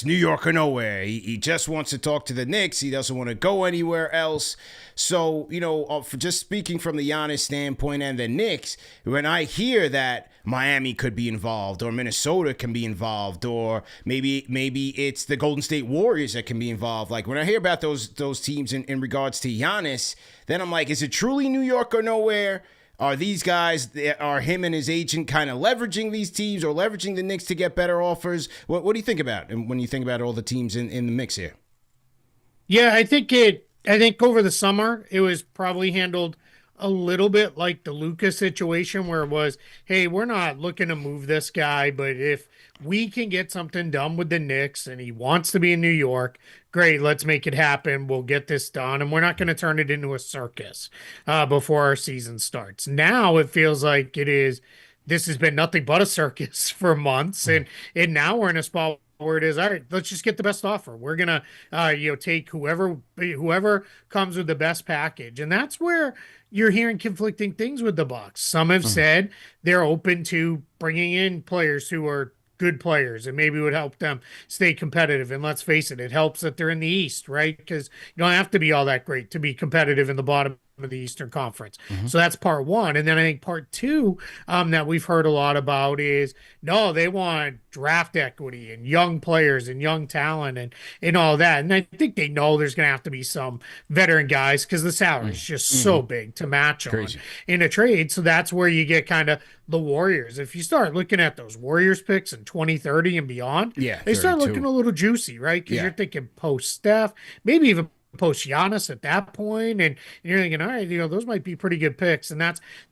New York or nowhere. He just wants to talk to the Knicks. He doesn't want to go anywhere else. So, for just speaking from the Giannis standpoint and the Knicks, when I hear that Miami could be involved or Minnesota can be involved or maybe it's the Golden State Warriors that can be involved. Like when I hear about those teams in regards to Giannis, then I'm like, is it truly New York or nowhere? Are these guys, are him and his agent kind of leveraging these teams or leveraging the Knicks to get better offers? What do you think about when you think about all the teams in the mix here? Yeah, I think over the summer it was probably handled a little bit like the Luka situation where it was, hey, we're not looking to move this guy, but if we can get something done with the Knicks and he wants to be in New York, great, let's make it happen. We'll get this done. And we're not going to turn it into a circus before our season starts. Now it feels like this has been nothing but a circus for months. And now we're in a spot where it is, all right, let's just get the best offer. We're gonna take whoever comes with the best package. And that's where you're hearing conflicting things with the Bucks. Some have said they're open to bringing in players who are good players and maybe would help them stay competitive. And let's face it, it helps that they're in the East, right? Because you don't have to be all that great to be competitive in the bottom of the Eastern Conference. So that's part one. And then I think part two that we've heard a lot about is, no, they want draft equity and young players and young talent and all that. And I think they know there's going to have to be some veteran guys because the salary is just so big to match on in a trade. So that's where you get kind of the Warriors. If you start looking at those Warriors picks in 2030 and beyond, Yeah, they start 32. looking a little juicy, right? Because Yeah. you're thinking post Steph, maybe even post Giannis at that point, and you're thinking, all right, those might be pretty good picks, and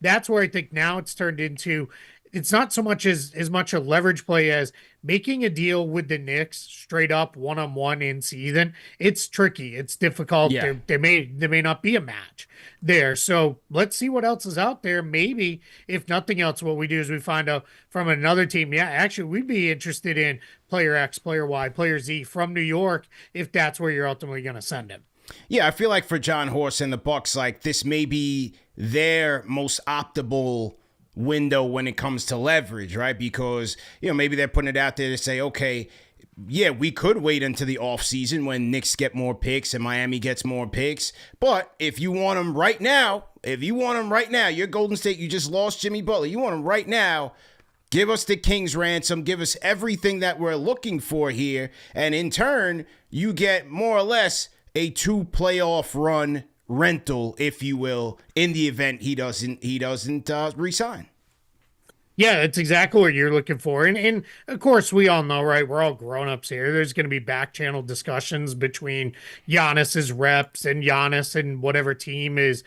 that's where I think now it's turned into. It's not so much as much a leverage play as making a deal with the Knicks straight up one-on-one in season. It's tricky. It's difficult. Yeah. There may not be a match there. So let's see what else is out there. Maybe if nothing else, what we do is we find out from another team. Yeah, actually, we'd be interested in player X, player Y, player Z from New York if that's where you're ultimately going to send him. Yeah, I feel like for John Horst and the Bucks, like this may be their most optimal window when it comes to leverage, right? Because, maybe they're putting it out there to say, okay, yeah, we could wait until the offseason when Knicks get more picks and Miami gets more picks. But if you want them right now, you're Golden State, you just lost Jimmy Butler. You want them right now. Give us the King's ransom. Give us everything that we're looking for here. And in turn, you get more or less a 2 playoff run rental, if you will, in the event he doesn't resign. Yeah, that's exactly what you're looking for. And of course, we all know, right? We're all grown-ups here. There's going to be back channel discussions between Giannis's reps and Giannis and whatever team is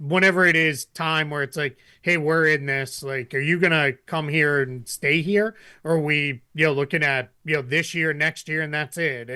whenever it is time where it's like, hey, we're in this. Like, are you going to come here and stay here? Or are we, looking at, this year, next year, and that's it.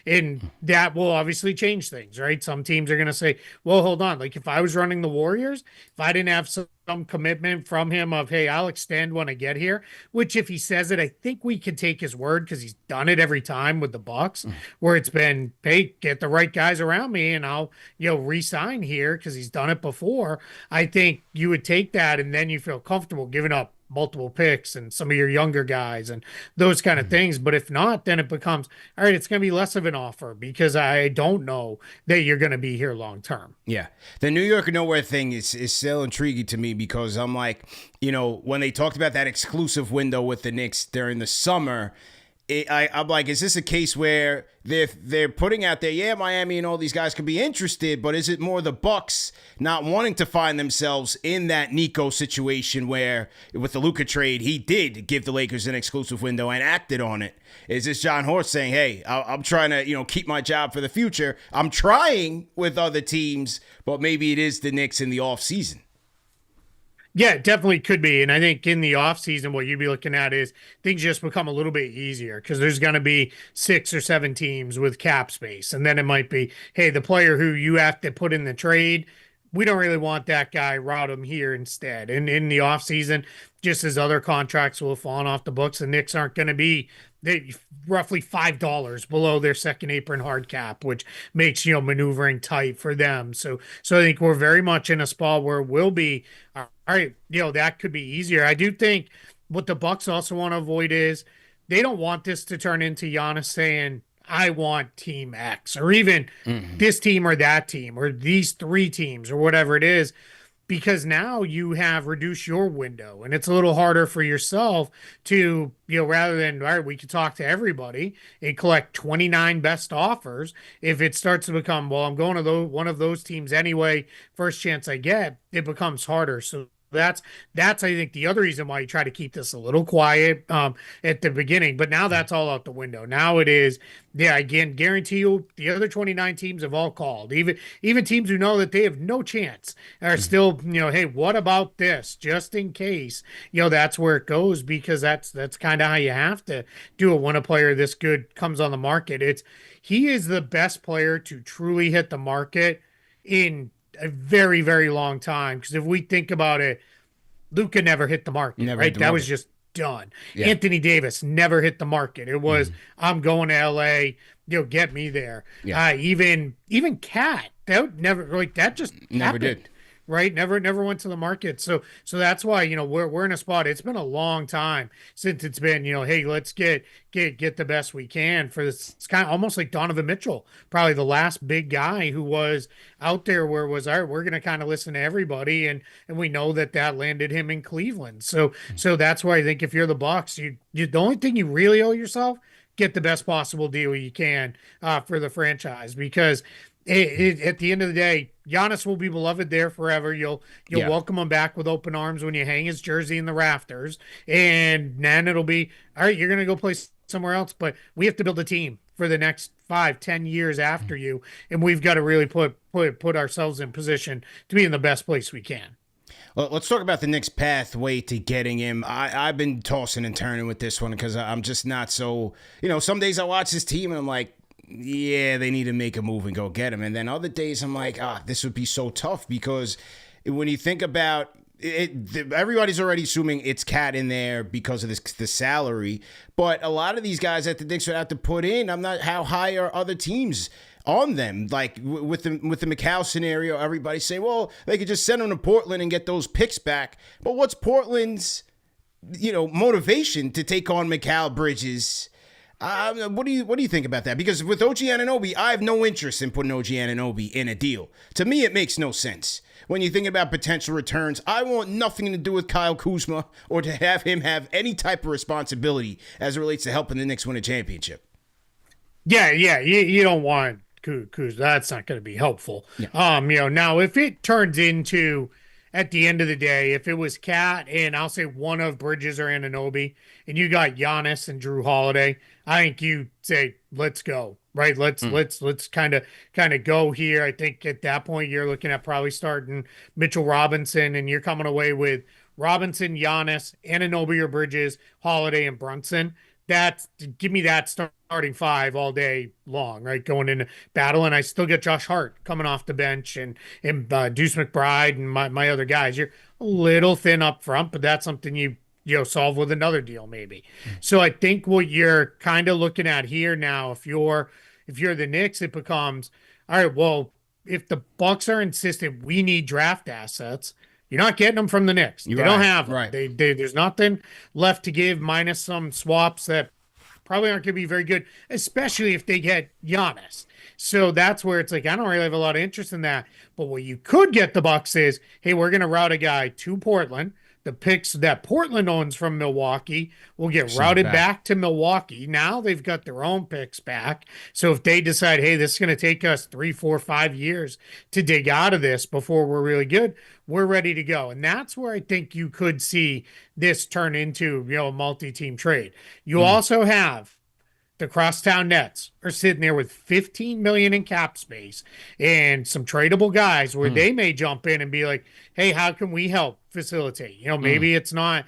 And that will obviously change things, right? Some teams are going to say, well, hold on. Like if I was running the Warriors, if I didn't have some commitment from him of, hey, I'll extend when I get here, which if he says it, I think we can take his word because he's done it every time with the Bucks where it's been, hey, get the right guys around me and I'll, re-sign here because he's done it before. I think you would take that and then you feel comfortable giving up multiple picks and some of your younger guys and those kind of things. But if not, then it becomes, all right, it's going to be less of an offer because I don't know that you're going to be here long term. Yeah. The New York or nowhere thing is still intriguing to me because I'm like, when they talked about that exclusive window with the Knicks during the summer, I'm like, is this a case where they're putting out there, yeah, Miami and all these guys could be interested, but is it more the Bucks not wanting to find themselves in that Nico situation where with the Luka trade, he did give the Lakers an exclusive window and acted on it? Is this John Horst saying, hey, I'm trying to, keep my job for the future. I'm trying with other teams, but maybe it is the Knicks in the offseason. Yeah, it definitely could be. And I think in the offseason, what you'd be looking at is things just become a little bit easier because there's going to be 6 or 7 teams with cap space. And then it might be, hey, the player who you have to put in the trade, we don't really want that guy, route him here instead. And in the offseason, just as other contracts will have fallen off the books, the Knicks aren't going to be roughly $5 below their second apron hard cap, which makes, maneuvering tight for them. So I think we're very much in a spot where we'll be, all right, that could be easier. I do think what the Bucks also want to avoid is they don't want this to turn into Giannis saying, I want team X, or even this team or that team, or these three teams, or whatever it is, because now you have reduced your window and it's a little harder for yourself to, rather than, all right, we could talk to everybody and collect 29 best offers. If it starts to become, well, I'm going to one of those teams anyway, first chance I get, it becomes harder. So that's I think the other reason why you try to keep this a little quiet at the beginning. But now that's all out the window. Now it is, yeah, again, guarantee you the other 29 teams have all called. Even teams who know that they have no chance are still, hey, what about this? Just in case, that's where it goes, because that's kind of how you have to do it when a player this good comes on the market. He is the best player to truly hit the market in a very, very long time. Because if we think about it, Luka never hit the market, Never hit right? the That market. was just done. Yeah. Anthony Davis never hit the market. It was, I'm going to LA, get me there. Yeah. Even Cat, that never, like, that just Never happened. did. Right, never went to the market. So that's why, we're in a spot. It's been a long time since it's been, hey, let's get the best we can for this. It's kind of almost like Donovan Mitchell, probably the last big guy who was out there where it was, all right, we're going to kind of listen to everybody, and we know that landed him in Cleveland. So that's why I think if you're the Bucks, you the only thing you really owe yourself, get the best possible deal you can for the franchise, because at the end of the day, Giannis will be beloved there forever. You'll Yeah. welcome him back with open arms when you hang his jersey in the rafters, and then it'll be, all right, you're gonna go play somewhere else, but we have to build a team for the next 5-10 years after you, and we've got to really put ourselves in position to be in the best place we can. Well, let's talk about the Knicks' pathway to getting him. I've been tossing and turning with this one because I'm just not so, some days I watch this team and I'm like, yeah, they need to make a move and go get him. And then other days I'm like, this would be so tough, because when you think about it, everybody's already assuming it's Cat in there because of the salary. But a lot of these guys that the Knicks would have to put in, I'm not, how high are other teams on them? Like with the McCall scenario, everybody's saying, well, they could just send them to Portland and get those picks back. But what's Portland's, motivation to take on McCall, Bridges? What do you think about that? Because with OG Anunoby, I have no interest in putting OG Anunoby in a deal. To me, it makes no sense. When you think about potential returns, I want nothing to do with Kyle Kuzma or to have him have any type of responsibility as it relates to helping the Knicks win a championship. Yeah, you don't want Kuz. That's not going to be helpful. Yeah. Now if it turns into, at the end of the day, if it was Cat and I'll say one of Bridges or Anunoby, and you got Giannis and Drew Holiday, I think you say, let's go, right? Let's kind of go here. I think at that point you're looking at probably starting Mitchell Robinson, and you're coming away with Robinson, Giannis, Anunoby or Bridges, Holiday, and Brunson. Give me that starting five all day long, right? Going into battle, and I still get Josh Hart coming off the bench, and Deuce McBride and my other guys. You're a little thin up front, but that's something you solve with another deal maybe. So I think what you're kind of looking at here now, if you're the Knicks, it becomes, all right, well, if the Bucks are insistent we need draft assets, you're not getting them from the Knicks. They don't have them. Right. There's nothing left to give, minus some swaps that probably aren't going to be very good, especially if they get Giannis. So that's where it's like, I don't really have a lot of interest in that. But what you could get the Bucks is, hey, we're going to route a guy to Portland. The picks that Portland owns from Milwaukee will get routed back to Milwaukee. Now they've got their own picks back. So if they decide, hey, this is going to take us 3, 4, 5 years to dig out of this before we're really good, we're ready to go. And that's where I think you could see this turn into, a multi-team trade. You also have the Crosstown Nets are sitting there with $15 million in cap space and some tradable guys where they may jump in and be like, hey, how can we help facilitate? Maybe it's not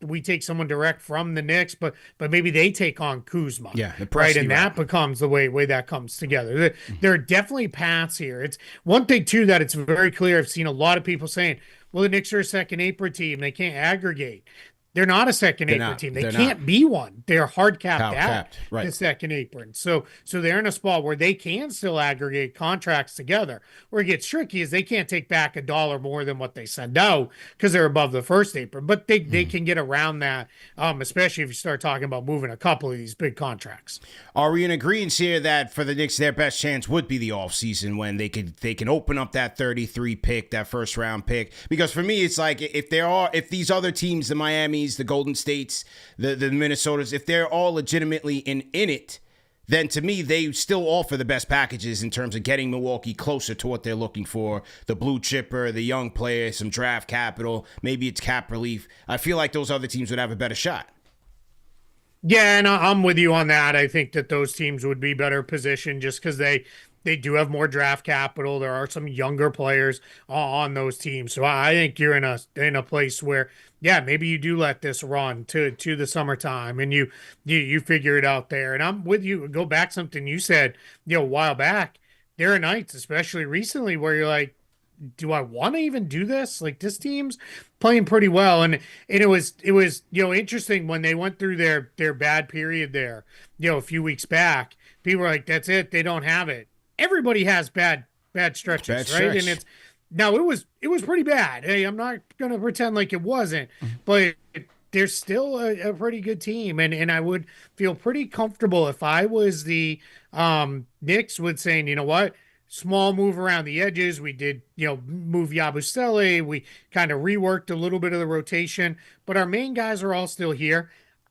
we take someone direct from the Knicks, but maybe they take on Kuzma. Yeah, the right. Presti And route. that becomes the way that comes together. There are definitely paths here. It's one thing too that it's very clear. I've seen a lot of people saying, well, the Knicks are a second apron team. They can't aggregate. they're not a second They're apron not. team. They They're not. can't be one. They're hard capped How out capped. Right. the second apron. So they're in a spot where they can still aggregate contracts together. Where it gets tricky is they can't take back a dollar more than what they send out because they're above the first apron. But they can get around that, especially if you start talking about moving a couple of these big contracts. Are we in agreement here that for the Knicks, their best chance would be the offseason when they can open up that 33 pick, that first round pick? Because for me, it's like if these other teams, the Miamis, the Golden States, the Minnesotas, if they're all legitimately in it, then to me, they still offer the best packages in terms of getting Milwaukee closer to what they're looking for. The blue chipper, the young player, some draft capital, maybe it's cap relief. I feel like those other teams would have a better shot. Yeah, and I'm with you on that. I think that those teams would be better positioned just because they do have more draft capital. There are some younger players on those teams, so I think you're in a place where, yeah, maybe you do let this run to the summertime, and you figure it out there. And I'm with you. Go back something you said, a while back. There are nights, especially recently, where you're like, do I want to even do this? Like this team's playing pretty well, and it was interesting when they went through their bad period there, a few weeks back. People were like, "That's it, they don't have it." Everybody has bad stretches, Bad right? stretch. And it's now it was pretty bad. Hey, I'm not gonna pretend like it wasn't, but they're still a pretty good team, and I would feel pretty comfortable if I was the Knicks with saying, you know what, small move around the edges. We did, move Yabusele. We kind of reworked a little bit of the rotation, but our main guys are all still here.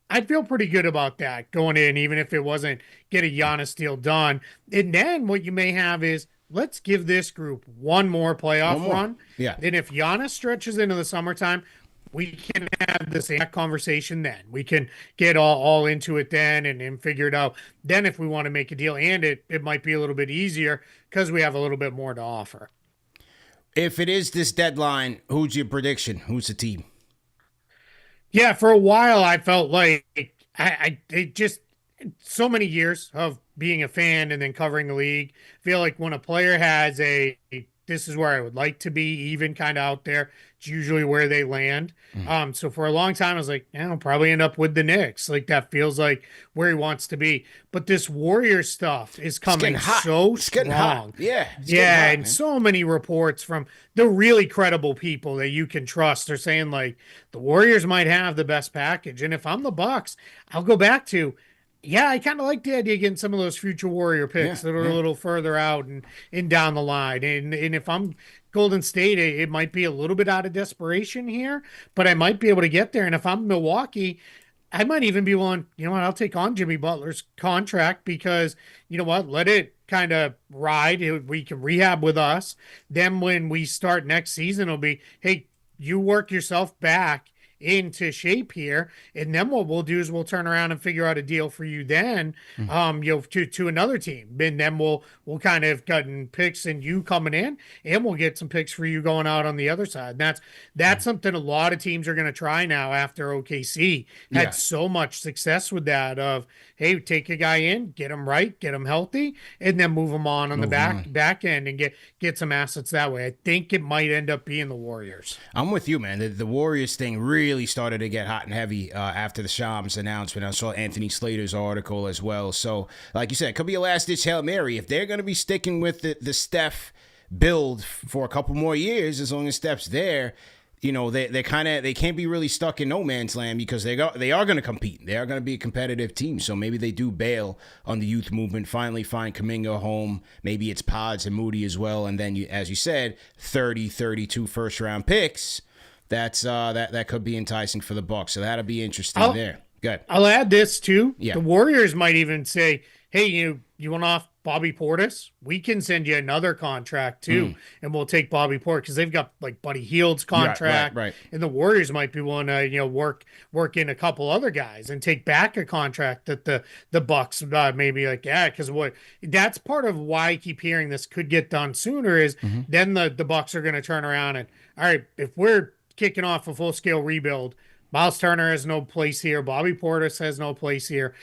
I'd feel pretty good about that going in, even if it wasn't get a Giannis deal done. And then what you may have is let's give this group one more playoff run. Yeah. Then if Giannis stretches into the summertime, we can have the same conversation then. We can get all into it then and figure it out. Then if we want to make a deal, and it might be a little bit easier because we have a little bit more to offer. If it is this deadline, who's your prediction? Who's the team? Yeah, for a while I felt like it just so many years of being a fan and then covering the league. Feel like when a player has this is where I would like to be, even kind of out there, it's usually where they land. So for a long time, I was like, I'll probably end up with the Knicks. Like that feels like where he wants to be. But this Warrior stuff is coming so strong. Yeah. Yeah, and so many reports from the really credible people that you can trust are saying like the Warriors might have the best package. And if I'm the Bucks, I'll go back to, yeah, I kind of like the idea of getting some of those future Warrior picks that are a little further out and down the line. And if I'm Golden State, it might be a little bit out of desperation here, but I might be able to get there. And if I'm Milwaukee, I might even be willing, you know what, I'll take on Jimmy Butler's contract because, you know what, let it kind of ride. We can rehab with us. Then when we start next season, it'll be, hey, you work yourself back into shape here, and then what we'll do is we'll turn around and figure out a deal for you then to another team, and then we'll kind of gotten picks and you coming in, and we'll get some picks for you going out on the other side. And that's something a lot of teams are going to try now after OKC had so much success with that of, hey, take a guy in, get him right, get him healthy, and then move him on the back end and get some assets that way. I think it might end up being the Warriors. I'm with you, man. The Warriors thing really started to get hot and heavy after the Shams announcement. I saw Anthony Slater's article as well. So, like you said, it could be a last-ditch Hail Mary. If they're going to be sticking with the Steph build for a couple more years, as long as Steph's there, they can't be really stuck in no man's land because they are going to compete. They are going to be a competitive team. So maybe they do bail on the youth movement, finally find Kuminga home. Maybe it's Pods and Moody as well. And then, as you said, 32 first-round picks. That could be enticing for the Bucks. So that'll be interesting there. Good. I'll add this too. Yeah. The Warriors might even say, hey, you want off Bobby Portis? We can send you another contract too, and we'll take Bobby Portis because they've got like Buddy Hield's contract, right. And the Warriors might be willing to work in a couple other guys and take back a contract that the Bucks maybe like because that's part of why I keep hearing this could get done sooner is then the Bucks are going to turn around and all right, if we're kicking off a full scale rebuild, Miles Turner has no place here, Bobby Portis has no place here.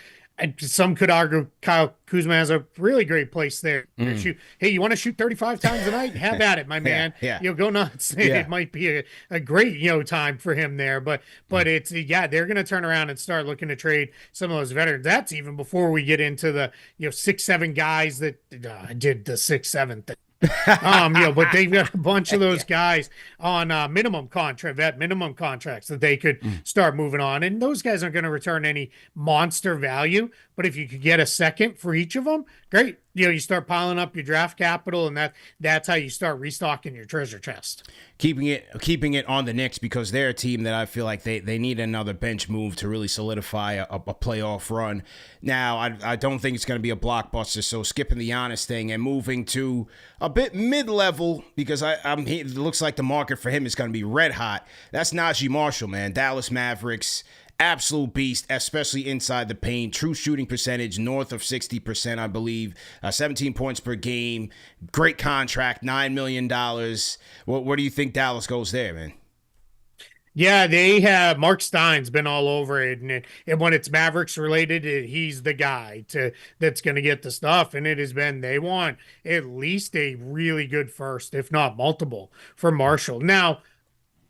some could argue Kyle Kuzma has a really great place there to shoot. Hey, you want to shoot 35 times a night? Have at it, my man. Yeah. Go nuts. Yeah. It might be a great, time for him there. But it's, they're going to turn around and start looking to trade some of those veterans. That's even before we get into the, 6-7 guys that did the 6-7 thing. But they've got a bunch of those guys on vet minimum contracts that they could start moving on. And those guys aren't going to return any monster value. But if you could get a second for each of them, great. You start piling up your draft capital, and that's how you start restocking your treasure chest. Keeping it on the Knicks, because they're a team that I feel like they need another bench move to really solidify a playoff run. Now, I don't think it's going to be a blockbuster, so skipping the Giannis thing and moving to a bit mid-level, because it looks like the market for him is going to be red hot. That's Najee Marshall, man. Dallas Mavericks. Absolute beast, especially inside the paint. True shooting percentage north of 60%, I believe. 17 points per game. Great contract, $9 million. Where do you think Dallas goes there, man? Yeah, they have. Mark Stein's been all over it, and when it's Mavericks related, he's the guy that's going to get the stuff. And it has been, they want at least a really good first, if not multiple, for Marshall. Now,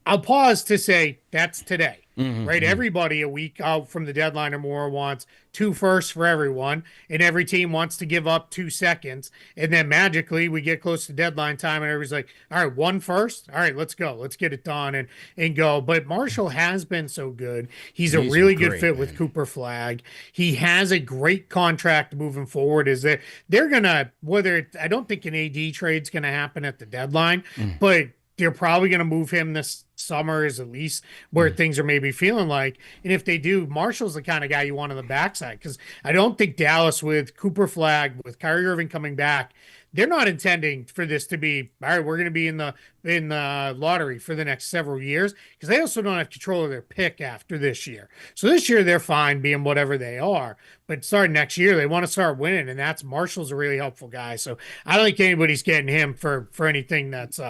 I'll pause to say that's today, right? Everybody a week out from the deadline or more wants 2 firsts for everyone, and every team wants to give up 2 seconds. And then magically we get close to deadline time and everybody's like, all right, 1 first. All right, let's go. Let's get it done and go. But Marshall has been so good. He's a really good fit with Cooper Flag. He has a great contract moving forward. They're going to, I don't think an AD trade's going to happen at the deadline, but they're probably going to move him this summer, is at least where things are maybe feeling like. And if they do, Marshall's the kind of guy you want on the backside, because I don't think Dallas, with Cooper Flag, with Kyrie Irving coming back, they're not intending for this to be, all right, we're going to be in the lottery for the next several years, because they also don't have control of their pick after this year. So this year they're fine being whatever they are, but starting next year they want to start winning, and that's Marshall's a really helpful guy. So I don't think anybody's getting him for anything that's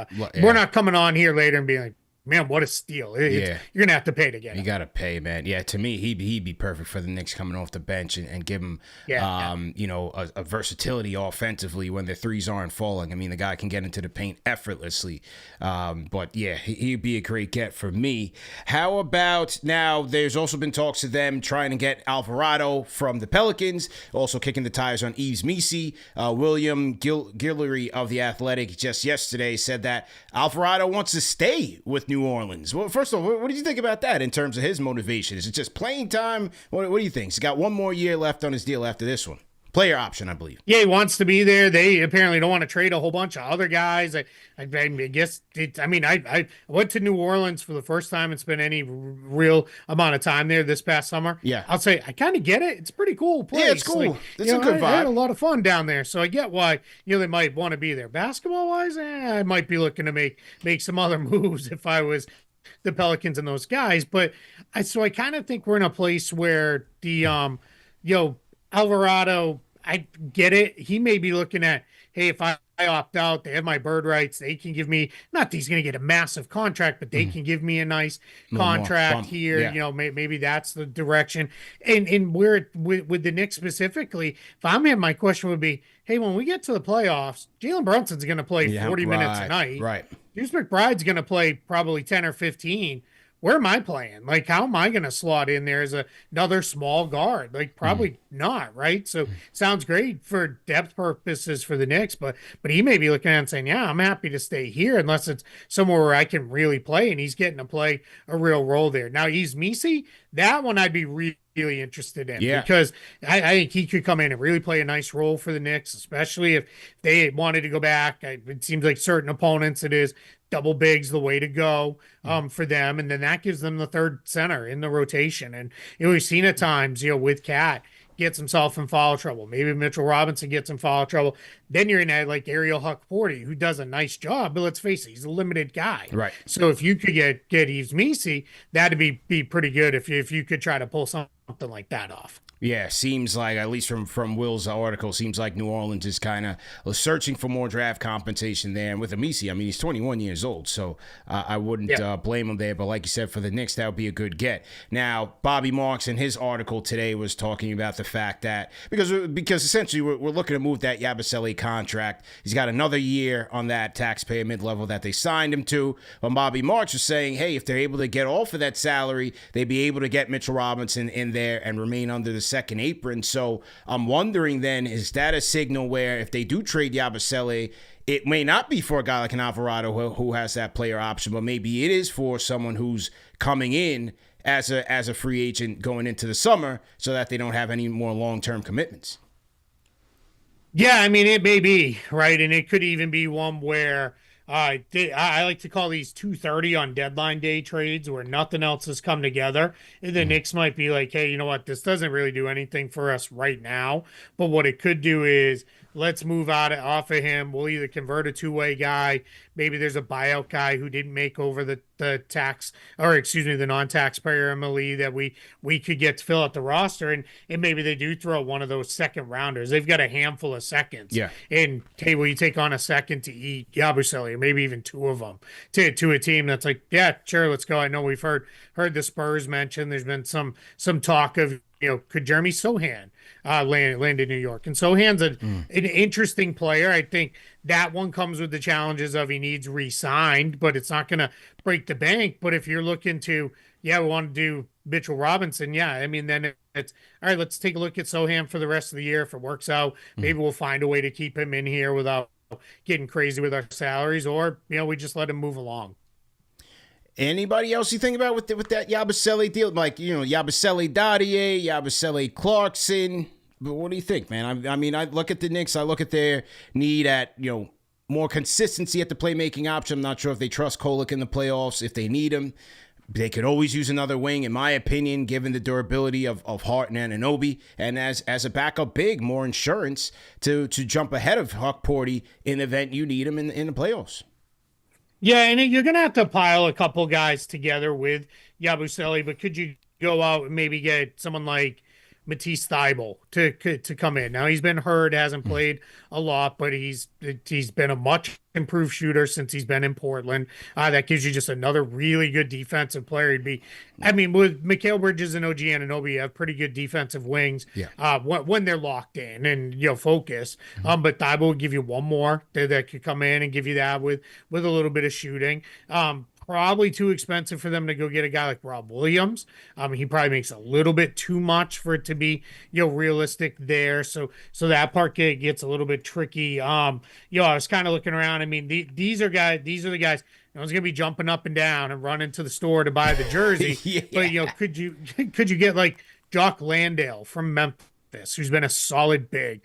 we're not coming on here later and being like, man, what a steal. You're going to have to pay to get him. You got to pay, man. Yeah, to me, he'd be perfect for the Knicks coming off the bench and give him, a versatility offensively when the threes aren't falling. I mean, the guy can get into the paint effortlessly. But, yeah, he'd be a great get for me. How about now, there's also been talks of them trying to get Alvarado from the Pelicans, also kicking the tires on Yves Missi. William Guillory of The Athletic just yesterday said that Alvarado wants to stay with New Orleans. Well, first of all, what did you think about that in terms of his motivation? Is it just playing time? What do you think? He's got 1 more year left on his deal after this one. Player option, I believe. Yeah, he wants to be there. They apparently don't want to trade a whole bunch of other guys. I guess I went to New Orleans for the first time and spent any real amount of time there this past summer. Yeah. I'll say I kind of get it. It's a pretty cool place. Yeah, it's cool. It's a good vibe. I had a lot of fun down there, so I get why they might want to be there. Basketball wise, I might be looking to make some other moves if I was the Pelicans and those guys. But I kind of think we're in a place where the Alvarado, I get it. He may be looking at, hey, if I opt out, they have my bird rights. They can give me, not that he's going to get a massive contract, but they can give me a nice contract here. Yeah. Maybe that's the direction. And where with the Knicks specifically, if I'm him, my question would be, hey, when we get to the playoffs, Jalen Brunson's going to play 40 minutes a night. Right. Deuce McBride's going to play probably 10 or 15. Where am I playing? Like, how am I going to slot in there as another small guard? Like, probably not, right? So, sounds great for depth purposes for the Knicks, but he may be looking at it and saying, yeah, I'm happy to stay here unless it's somewhere where I can really play, and he's getting to play a real role there. Now, Yves Missi, that one I'd be really interested in, because I think he could come in and really play a nice role for the Knicks, especially if they wanted to go back. It seems like certain opponents, it is double bigs the way to go for them, and then that gives them the third center in the rotation. And we've seen at times, with Cat gets himself in foul trouble. Maybe Mitchell Robinson gets in foul trouble. Then you're in that like Ariel Huck-Porty, who does a nice job, but let's face it, he's a limited guy. Right. So if you could get Yves Missi, that'd be pretty good if you could try to pull something like that off. Yeah, seems like, at least from Will's article, seems like New Orleans is kind of searching for more draft compensation there. And with Amisi, I mean, he's 21 years old, so I wouldn't blame him there. But like you said, for the Knicks, that would be a good get. Now, Bobby Marks in his article today was talking about the fact that because essentially we're looking to move that Yabusele contract. He's got another year on that taxpayer mid-level that they signed him to. But Bobby Marks was saying, hey, if they're able to get off of that salary, they'd be able to get Mitchell Robinson in there and remain under the second apron. So I'm wondering then, is that a signal where if they do trade Yabusele, it may not be for a guy like an Alvarado who has that player option, but maybe it is for someone who's coming in as a free agent going into the summer so that they don't have any more long-term commitments? Yeah, I mean, it may be, right? And it could even be one where I like to call these 230 on deadline day trades where nothing else has come together. And the Knicks might be like, hey, you know what? This doesn't really do anything for us right now. But what it could do is let's move off of him. We'll either convert a two-way guy. Maybe there's a buyout guy who didn't make over the tax, or excuse me, the non-taxpayer MLE that we could get to fill out the roster. And maybe they do throw one of those second rounders. They've got a handful of seconds. Yeah. And hey, will you take on a second to eat Yabusele, or maybe even two of them to a team that's like, yeah, sure, let's go. I know we've heard the Spurs mention. There's been some talk of, could Jeremy Sohan land in New York? And Sohan's an interesting player. I think that one comes with the challenges of he needs re-signed, but it's not going to break the bank. But if you're looking to, we want to do Mitchell Robinson, I mean, then it's all right, let's take a look at Sohan for the rest of the year. If it works out, maybe we'll find a way to keep him in here without getting crazy with our salaries, or, we just let him move along. Anybody else you think about with that Yabusele deal? Like, Yabusele Dadier, Yabusele Clarkson. But what do you think, man? I mean, I look at the Knicks. I look at their need at, more consistency at the playmaking option. I'm not sure if they trust Kolek in the playoffs, if they need him. They could always use another wing, in my opinion, given the durability of Hart and Anunoby. And as a backup big, more insurance to jump ahead of Huck Porty in the event you need him in the playoffs. Yeah, and you're going to have to pile a couple guys together with Yabusele, but could you go out and maybe get someone like Matisse Thybulle to come in? Now, he's been hurt, hasn't played a lot, but he's been a much improved shooter since he's been in Portland. That gives you just another really good defensive player. With Mikal Bridges and OG Anunoby, you have pretty good defensive wings when they're locked in and focus. But Thybulle will give you one more that could come in and give you that with a little bit of shooting. Probably too expensive for them to go get a guy like Rob Williams. He probably makes a little bit too much for it to be, realistic there. So that part gets a little bit tricky. I was kind of looking around. I mean, these are the guys. No one's gonna be jumping up and down and running to the store to buy the jersey. But could you get like Jock Landale from Memphis, who's been a solid big.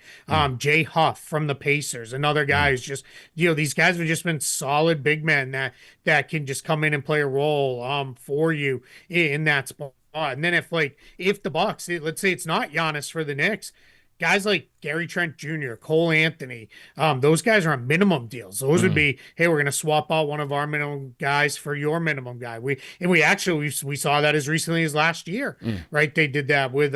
Jay Huff from the Pacers, another guy who's just, these guys have just been solid big men that can just come in and play a role for you in that spot. And then if the Bucks, let's say it's not Giannis for the Knicks, guys like Gary Trent Jr., Cole Anthony, those guys are on minimum deals. Those would be, hey, we're going to swap out one of our minimum guys for your minimum guy. We saw that as recently as last year, right? They did that with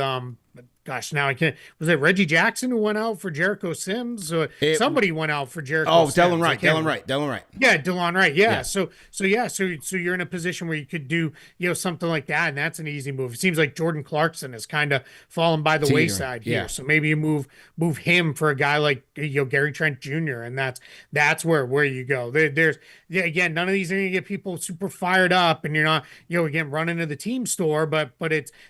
gosh, now I can't. Was it Reggie Jackson who went out for Jericho Sims? Somebody went out for Jericho. Oh, Sims. Dylan Wright. Yeah, Dylan Wright. Yeah. So you're in a position where you could do something like that, and that's an easy move. It seems like Jordan Clarkson has kind of fallen by the wayside here. Yeah. So maybe you move him for a guy like Gary Trent Jr. and that's where you go. There's again, none of these are going to get people super fired up, and you're not again running to the team store, but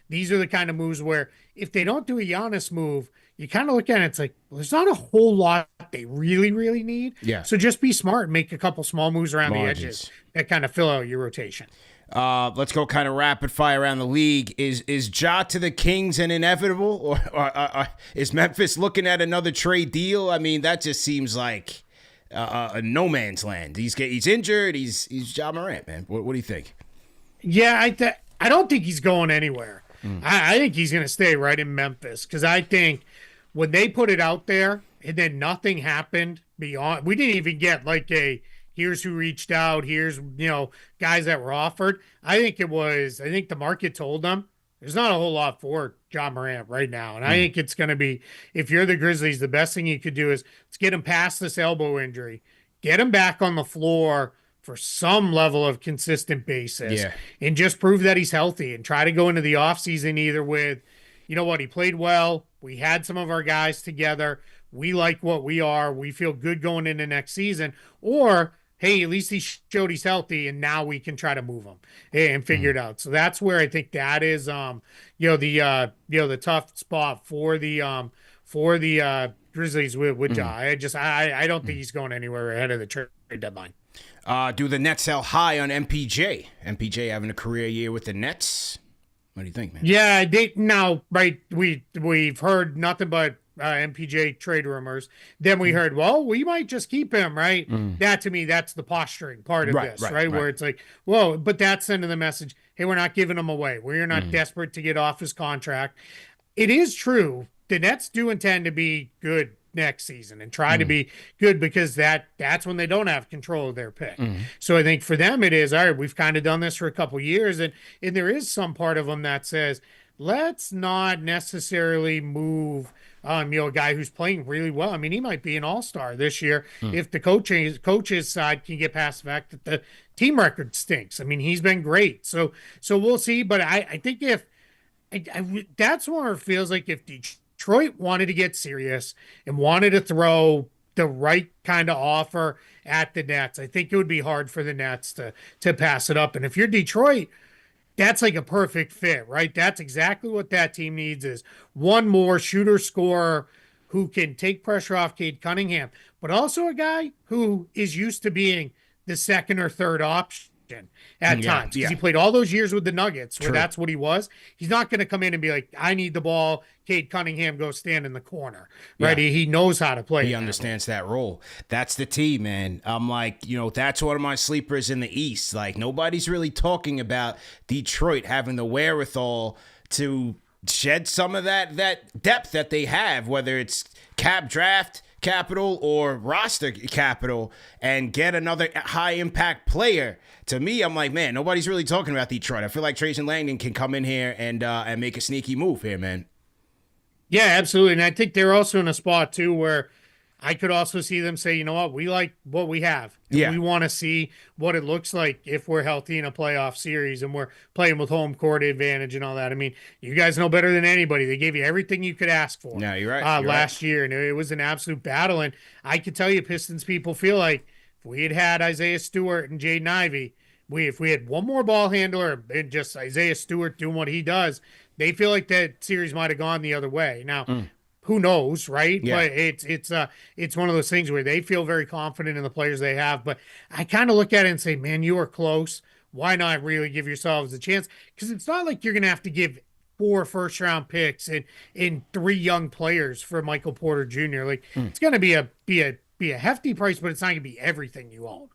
these are the kind of moves where, if they don't do a Giannis move, you kind of look at it, it's like, well, there's not a whole lot they really, really need. Yeah. So just be smart and make a couple small moves around the edges that kind of fill out your rotation. Let's go kind of rapid fire around the league. Is Ja to the Kings an inevitable? Or is Memphis looking at another trade deal? I mean, that just seems like a no man's land. He's injured. He's Ja Morant, man. What do you think? Yeah, I don't think he's going anywhere. I think he's going to stay right in Memphis, because I think when they put it out there and then nothing happened beyond, we didn't even get like here's who reached out, here's guys that were offered. I think the market told them there's not a whole lot for John Morant right now. And I think it's going to be, if you're the Grizzlies, the best thing you could do is let's get him past this elbow injury, get him back on the floor for some level of consistent basis, and just prove that he's healthy and try to go into the offseason either with, you know what, he played well. We had some of our guys together. We like what we are. We feel good going into next season. Or, hey, at least he showed he's healthy, and now we can try to move him and figure it out. So that's where I think that is, the tough spot for the Grizzlies with Ja. I don't think he's going anywhere ahead of the trade deadline. Do the Nets sell high on MPJ? MPJ having a career year with the Nets. What do you think, man? Yeah, we've heard nothing but MPJ trade rumors. Then we heard, well, we might just keep him, right? That to me, that's the posturing part of this, right? Where it's like, whoa, but that's sending the message, hey, we're not giving him away. We're not desperate to get off his contract. It is true. The Nets do intend to be good next season and try to be good because that's when they don't have control of their pick. So I think for them it is, all right, we've kind of done this for a couple years, and there is some part of them that says, let's not necessarily move a guy who's playing really well. I mean, he might be an all-star this year if the coaches side can get past the fact that the team record stinks. I mean, he's been great. So we'll see, but I think if that's where it feels like if Detroit wanted to get serious and wanted to throw the right kind of offer at the Nets, I think it would be hard for the Nets to pass it up. And if you're Detroit, that's like a perfect fit, right? That's exactly what that team needs is one more shooter scorer who can take pressure off Cade Cunningham, but also a guy who is used to being the second or third option at times because he played all those years with the Nuggets where that's what he was. He's not going to come in and be like, I need the ball, Cade Cunningham, go stand in the corner, right? He knows how to play. He understands that role. That's the team, man. I'm like, that's one of my sleepers in the East. Like, nobody's really talking about Detroit having the wherewithal to shed some of that depth that they have, whether it's cap draft capital or roster capital, and get another high impact player. To me, I'm like, man, nobody's really talking about Detroit. I feel like Trajan Langdon can come in here and make a sneaky move here, man. Yeah, absolutely. And I think they're also in a spot too where I could also see them say, you know what, we like what we have. We want to see what it looks like if we're healthy in a playoff series and we're playing with home court advantage and all that. I mean, you guys know better than anybody. They gave you everything you could ask for. No, you're right. Last year, and it was an absolute battle. And I could tell you Pistons people feel like if we had Isaiah Stewart and Jaden Ivey, if we had one more ball handler and just Isaiah Stewart doing what he does, they feel like that series might have gone the other way. Now, who knows, right? But it's one of those things where they feel very confident in the players they have. But I kind of look at it and say, man, you are close. Why not really give yourselves a chance? Because it's not like you're going to have to give 4 first-round picks and 3 young players for Michael Porter Jr. Like it's going to be a hefty price, but it's not going to be everything you own.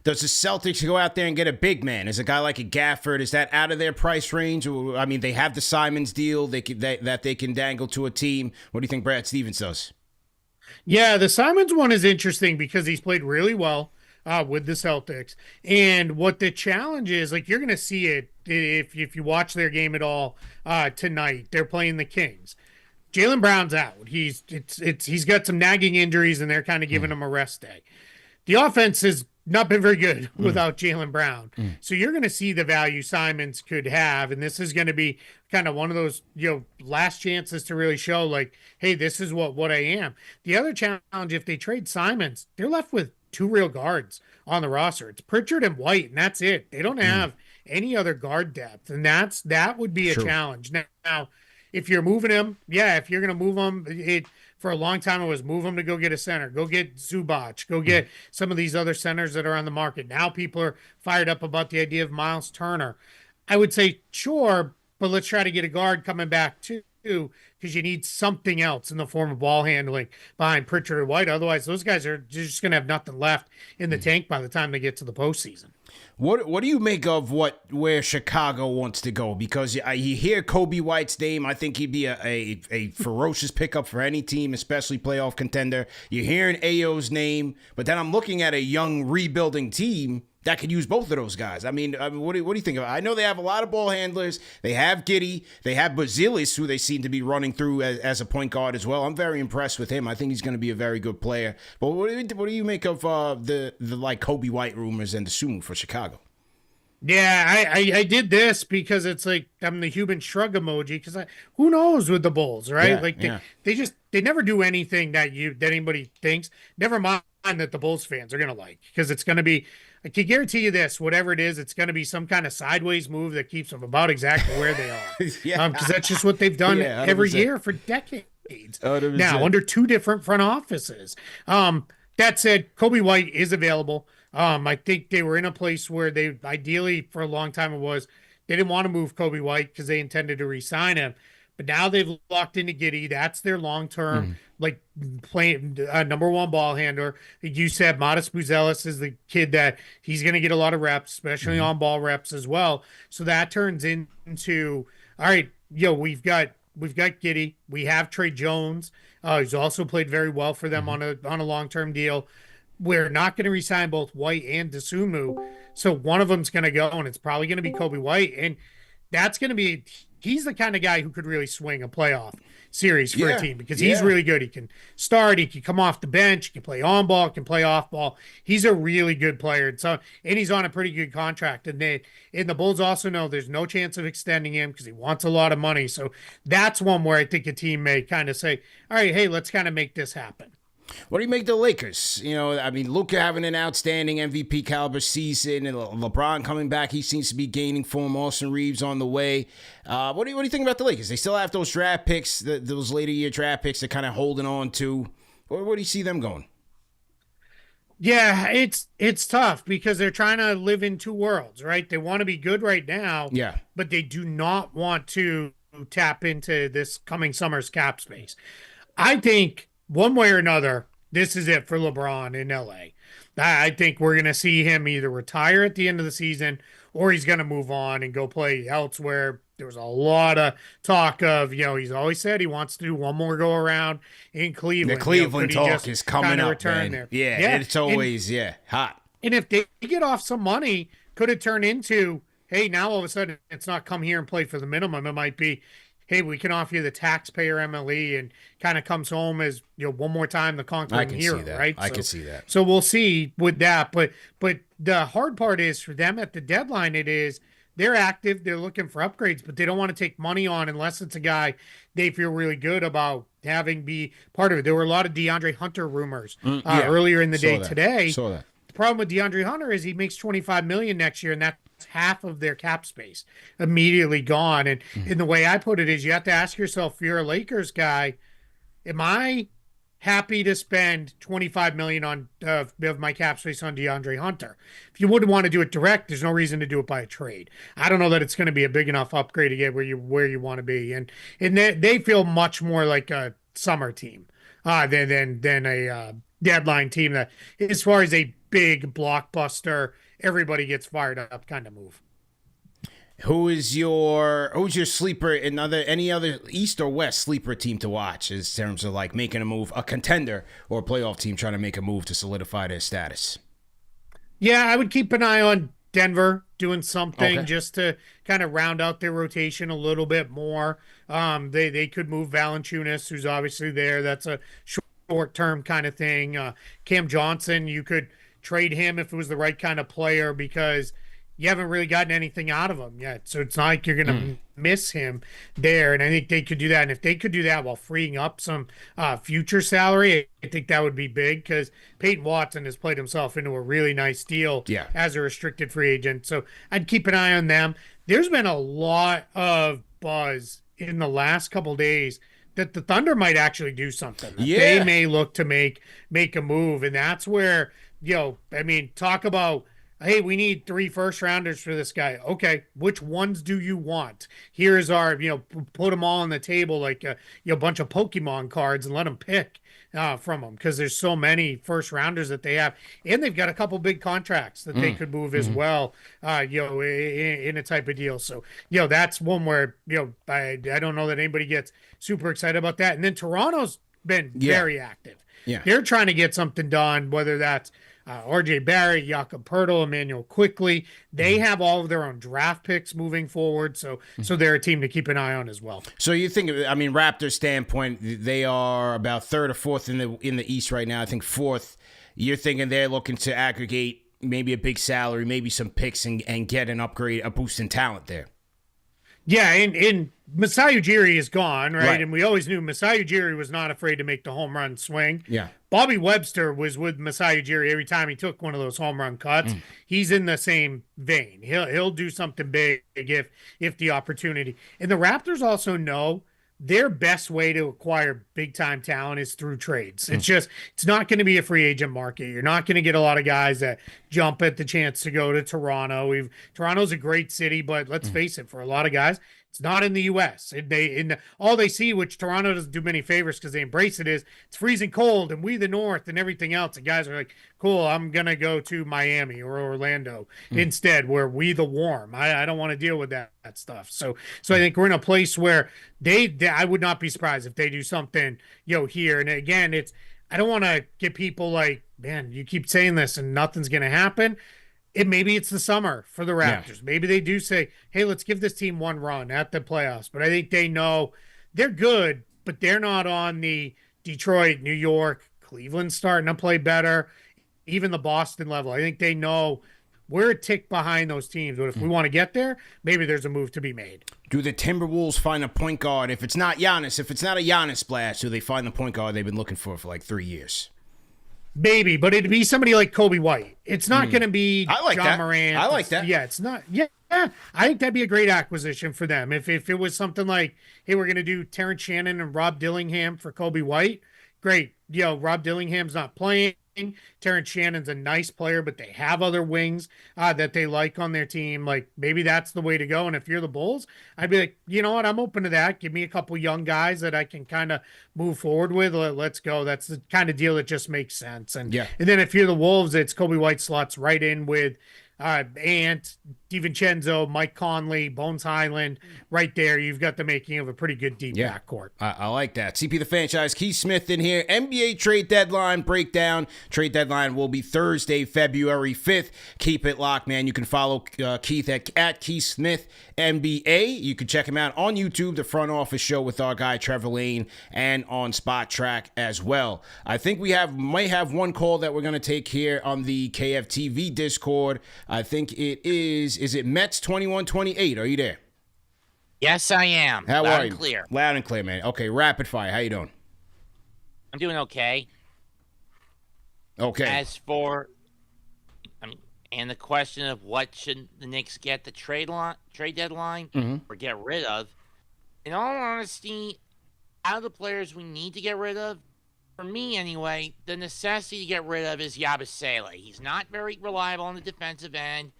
Does the Celtics go out there and get a big man? Is a guy like a Gafford, is that out of their price range? I mean, they have the Simons deal that they can dangle to a team. What do you think Brad Stevens does? Yeah, the Simons one is interesting because he's played really well with the Celtics. And what the challenge is, like you're going to see it if you watch their game at all tonight. They're playing the Kings. Jaylen Brown's out. He's got some nagging injuries, and they're kind of giving him a rest day. The offense has not been very good without Jaylen Brown. So you're going to see the value Simons could have, and this is going to be kind of one of those last chances to really show like, hey, this is what I am. The other challenge, if they trade Simons, they're left with 2 real guards on the roster. It's Pritchard and White, and that's it. They don't have any other guard depth, and that would be a challenge. Now, if you're moving him, if you're going to move him, for a long time it was move him to go get a center, go get Zubac, go get some of these other centers that are on the market. Now people are fired up about the idea of Miles Turner. I would say, sure, but let's try to get a guard coming back too, because you need something else in the form of ball handling behind Pritchard and White. Otherwise, those guys are just going to have nothing left in the tank by the time they get to the postseason. What do you make of where Chicago wants to go? Because you hear Kobe White's name. I think he'd be a ferocious pickup for any team, especially playoff contender. You're hearing Ayo's name, but then I'm looking at a young rebuilding team that could use both of those guys. I mean, what do you think of it? I know they have a lot of ball handlers. They have Giddey. They have Bazilis, who they seem to be running through as a point guard as well. I'm very impressed with him. I think he's going to be a very good player. But what do you make of the like Kobe White rumors and the Sumu for Chicago? Yeah, I did this because it's like I'm the human shrug emoji because who knows with the Bulls, right? Yeah, Like yeah. they never do anything that anybody thinks. Never mind that the Bulls fans are gonna like because it's gonna be. I can guarantee you this: whatever it is, it's gonna be some kind of sideways move that keeps them about exactly where they are. Yeah. Because that's just what they've done Yeah, every 100%. year for decades. 100%. Now under two different front offices. That said, Kobe White is available. I think they were in a place where they ideally for a long time it was they didn't want to move Kobe White because they intended to re-sign him. But now they've locked into Giddey. That's their long-term, like playing number one ball handler. You said Modest Buzelis is the kid that he's going to get a lot of reps, especially on ball reps as well. So that turns into all right. We've got Giddey. We have Trey Jones. He's also played very well for them on a long-term deal. We're not going to resign both White and Dosunmu. So one of them's going to go, and it's probably going to be Kobe White. And that's going to be, he's the kind of guy who could really swing a playoff series for a team because he's really good. He can start, he can come off the bench, he can play on ball, can play off ball. He's a really good player. And he's on a pretty good contract. And the Bulls also know there's no chance of extending him because he wants a lot of money. So that's one where I think a team may kind of say, all right, hey, let's kind of make this happen. What do you make of the Lakers? You know, I mean, Luka having an outstanding MVP caliber season, and LeBron coming back. He seems to be gaining form. Austin Reeves on the way. What do you think about the Lakers? They still have those draft picks, those later year draft picks they're kind of holding on to. Where do you see them going? Yeah, it's tough because they're trying to live in two worlds, right? They want to be good right now, Yeah. but they do not want to tap into this coming summer's cap space. I think one way or another, this is it for LeBron in LA. I think we're going to see him either retire at the end of the season or he's going to move on and go play elsewhere. There was a lot of talk of, he's always said he wants to do one more go around in Cleveland. The Cleveland could he talk just is coming kinda up, return man. there? Yeah, it's always, hot. And if they get off some money, could it turn into, hey, now all of a sudden it's not come here and play for the minimum. It might be, hey, we can offer you the taxpayer MLE and kind of comes home as one more time the conquering hero, right? I can see that. So we'll see with that. But the hard part is for them at the deadline, they're active, they're looking for upgrades, but they don't want to take money on unless it's a guy they feel really good about having be part of it. There were a lot of DeAndre Hunter rumors earlier in the day today. Saw that. The problem with DeAndre Hunter is he makes $25 million next year, and that's half of their cap space immediately gone. And the way I put it is, you have to ask yourself, if you're a Lakers guy, am I happy to spend $25 million on of my cap space on DeAndre Hunter? If you wouldn't want to do it direct, there's no reason to do it by a trade. I don't know that it's going to be a big enough upgrade to get where you want to be, and they feel much more like a summer team than a deadline team that, as far as a big blockbuster, everybody gets fired up kind of move. Who's your sleeper in any other East or West sleeper team to watch in terms of like making a move, a contender or a playoff team trying to make a move to solidify their status? Yeah, I would keep an eye on Denver doing something just to kind of round out their rotation a little bit more. They could move Valanciunas, who's obviously there. That's a short-term kind of thing. Cam Johnson, you could trade him if it was the right kind of player because you haven't really gotten anything out of him yet. So it's not like you're going to miss him there. And I think they could do that. And if they could do that while freeing up some future salary, I think that would be big because Peyton Watson has played himself into a really nice deal as a restricted free agent. So I'd keep an eye on them. There's been a lot of buzz in the last couple of days that the Thunder might actually do something. They may look to make a move. And that's where, talk about, hey, we need 3 first-rounders for this guy. Okay, which ones do you want? Here's our, put them all on the table like a bunch of Pokemon cards and let them pick from them because there's so many first-rounders that they have. And they've got a couple big contracts that they could move as well, in a type of deal. So, that's one where, I don't know that anybody gets super excited about that. And then Toronto's been very active. Yeah. They're trying to get something done, whether that's RJ Barrett, Jakob Pertl, Emmanuel Quickly. They have all of their own draft picks moving forward. So they're a team to keep an eye on as well. So you think, I mean, Raptors standpoint, they are about third or fourth in the East right now. I think fourth. You're thinking they're looking to aggregate maybe a big salary, maybe some picks, and get an upgrade, a boost in talent there. Yeah, and Masai Ujiri is gone, right? And we always knew Masai Ujiri was not afraid to make the home run swing. Yeah. Bobby Webster was with Masai Ujiri every time he took one of those home run cuts. He's in the same vein. He'll do something big if the opportunity. And the Raptors also know their best way to acquire big time talent is through trades. It's not going to be a free agent market. You're not going to get a lot of guys that jump at the chance to go to Toronto. Toronto's a great city, but let's face it, for a lot of guys, it's not in the U.S. All they see, which Toronto doesn't do many favors because they embrace it, is it's freezing cold and we the North and everything else. And guys are like, cool, I'm going to go to Miami or Orlando instead, where we the warm. I don't want to deal with that stuff. So I think we're in a place where I would not be surprised if they do something, here. And again, I don't want to get people like, man, you keep saying this and nothing's going to happen. Maybe it's the summer for the Raptors. Yeah. Maybe they do say, hey, let's give this team one run at the playoffs. But I think they know they're good, but they're not on the Detroit, New York, Cleveland starting to play better, even the Boston level. I think they know we're a tick behind those teams. But if we want to get there, maybe there's a move to be made. Do the Timberwolves find a point guard? If it's not Giannis, if it's not a Giannis splash, do they find the point guard they've been looking for like 3 years? Maybe, but it'd be somebody like Kobe White. It's not going to be John Morant. I like that. Yeah, it's not. Yeah, I think that'd be a great acquisition for them. If it was something like, hey, we're going to do Terrence Shannon and Rob Dillingham for Kobe White, great. Rob Dillingham's not playing. Terrence Shannon's a nice player, but they have other wings that they like on their team. Like, maybe that's the way to go. And if you're the Bulls, I'd be like, you know what? I'm open to that. Give me a couple young guys that I can kind of move forward with. Let's go. That's the kind of deal that just makes sense. And then if you're the Wolves, it's Kobe White slots right in with Ant, DiVincenzo, Mike Conley, Bones Highland, right there. You've got the making of a pretty good deep backcourt. I like that. CP the Franchise, Keith Smith in here. NBA trade deadline breakdown. Trade deadline will be Thursday, February 5th. Keep it locked, man. You can follow Keith at Keith Smith NBA. You can check him out on YouTube, the Front Office Show with our guy Trevor Lane, and on Spot Track as well. I think we might have one call that we're going to take here on the KFTV Discord. I think it is it Mets 2128? Are you there? Yes, I am. How Loud are you? and clear. Loud and clear, man. Okay, rapid fire. How you doing? I'm doing okay. Okay. As for, and the question of what should the Knicks get the trade deadline or get rid of, in all honesty, out of the players we need to get rid of, for me anyway, the necessity to get rid of is Yabusele. He's not very reliable on the defensive end.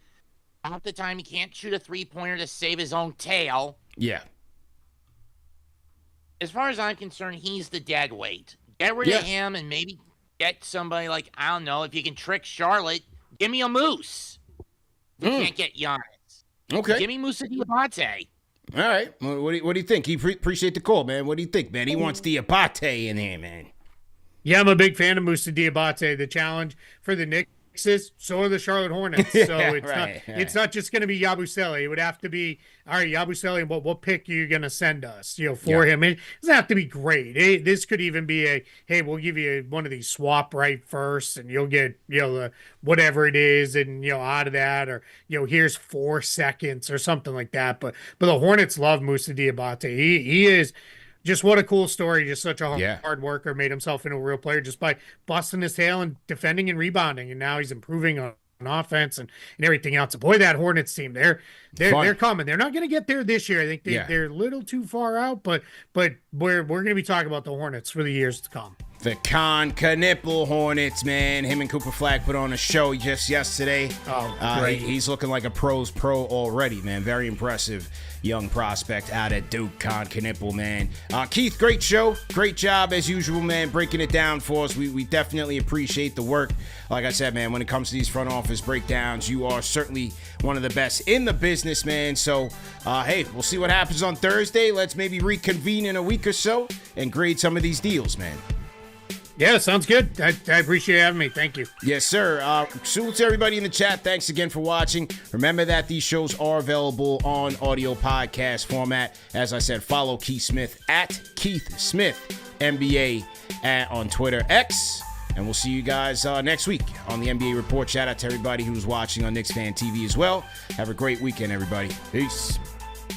Half the time he can't shoot a three-pointer to save his own tail. Yeah. As far as I'm concerned, he's the dead weight. Get rid of him and maybe get somebody like, I don't know, if you can trick Charlotte, give me a Moose. We can't get Giannis. Okay. Give me Moussa Diabate. All right. Well, what do you think? Appreciate the call, man. What do you think, man? He wants Diabate in here, man. Yeah, I'm a big fan of Moussa Diabate. The challenge for the Knicks is so are the Charlotte Hornets. So it's not just going to be Yabusele. It would have to be, all right, Yabusele, what pick are you going to send us, for him? It doesn't have to be great. This could even be hey, we'll give you one of these swap right first and you'll get, whatever it is and, out of that, or, here's 4 seconds or something like that. But the Hornets love Moussa Diabate. He is just what a cool story. Just such a hard worker, made himself into a real player just by busting his tail and defending and rebounding. And now he's improving on offense and everything else. Boy, that Hornets team, they're coming. They're not going to get there this year. I think they're a little too far out, but we're going to be talking about the Hornets for the years to come. The Knipple Hornets, man. Him and Cooper Flag put on a show just yesterday. Oh, great. He's looking like a pro already, man. Very impressive young prospect out at Duke, Knipple, man. Keith, great show. Great job, as usual, man, breaking it down for us. We definitely appreciate the work. Like I said, man, when it comes to these front office breakdowns, you are certainly one of the best in the business, man. So, hey, we'll see what happens on Thursday. Let's maybe reconvene in a week or so and grade some of these deals, man. Yeah, sounds good. I appreciate having me. Thank you. Yes, sir. Salute to everybody in the chat. Thanks again for watching. Remember that these shows are available on audio podcast format. As I said, follow Keith Smith at Keith Smith NBA on Twitter X. And we'll see you guys next week on the NBA Report. Shout out to everybody who's watching on Knicks Fan TV as well. Have a great weekend, everybody. Peace.